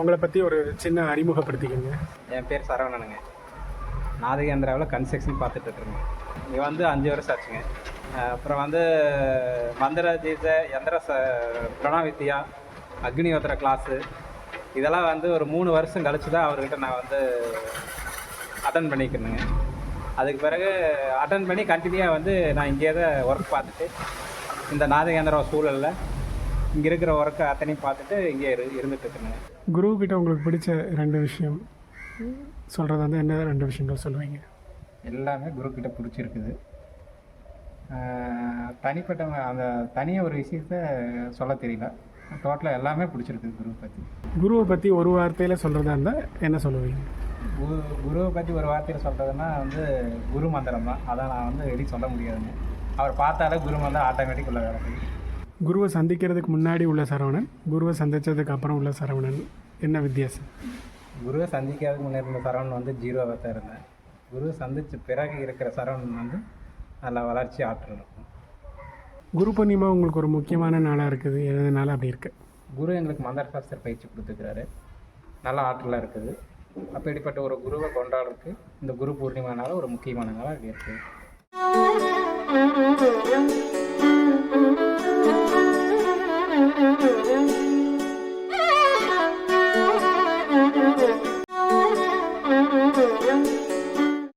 உங்களை பற்றி ஒரு சின்ன அறிமுகப்படுத்திக்கங்க. என் பேர் சரவணனுங்க. நாதகேந்திராவில் கன்ஸ்ட்ரக்ஷன் பார்த்துட்ருக்குறேங்க. இங்கே வந்து 5 வருஷம் ஆச்சுங்க. அப்புறம் வந்து மந்திரஜீத யந்திர பிரணாவித்யா அக்னிஹோத்திர கிளாஸு இதெல்லாம் வந்து ஒரு 3 வருஷம் கழிச்சு தான் அவர்கிட்ட நான் வந்து அட்டன் பண்ணிக்கிறேனுங்க. அதுக்கு பிறகு அட்டன் பண்ணி கண்டினியூவாக வந்து நான் இங்கே தான் ஒர்க் பார்த்துட்டு இந்த நாதகேந்திரா சூழலில் இங்கே இருக்கிற ஒர்க்கை அத்தனையும் பார்த்துட்டு இங்கே இருந்துகிட்ருக்குறேங்க. குருக்கிட்ட உங்களுக்கு பிடிச்ச 2 விஷயம் சொல்கிறதா இருந்தால் என்ன 2 விஷயங்கள் சொல்லுவீங்க? எல்லாமே குருக்கிட்ட பிடிச்சிருக்குது. தனிப்பட்ட அந்த தனியாக ஒரு விஷயத்த சொல்ல தெரியல. டோட்டலாக எல்லாமே பிடிச்சிருக்குது குருவை பற்றி. குருவை பற்றி ஒரு வார்த்தையில் சொல்கிறதா இருந்தால் என்ன சொல்லுவீங்க? குருவை பற்றி ஒரு வார்த்தையில் சொல்கிறதுன்னா வந்து குரு மந்திரம் தான். அதை நான் வந்து வெளியே சொல்ல முடியாதுங்க. அவர் பார்த்தாலே குரு மந்திரம் ஆட்டோமேட்டிக் உள்ள வேலை செய்யும். குருவை சந்திக்கிறதுக்கு முன்னாடி உள்ள சரவணன், குருவை சந்தித்ததுக்கு அப்புறம் உள்ள சரவணன் என்ன வித்தியாசம்? குருவை சந்திக்கிறதுக்கு முன்னே இருந்த சரவணன் வந்து 0வாக தான் இருந்தேன். குருவை சந்தித்த பிறகு இருக்கிற சரவணன் வந்து நல்லா வளர்ச்சி ஆற்றல் இருக்கும். குரு பூர்ணிமா உங்களுக்கு ஒரு முக்கியமான நாளாக இருக்குது. எதனால அப்படி இருக்குது? குரு எங்களுக்கு மந்திர சாஸ்திர பயிற்சி கொடுத்துருக்கிறாரு. நல்ல ஆற்றலாக இருக்குது. அப்படிப்பட்ட ஒரு குருவை கொண்டாடுறதுக்கு இந்த குரு பூர்ணிமா நாள் ஒரு முக்கியமான நாளாக இருக்குது.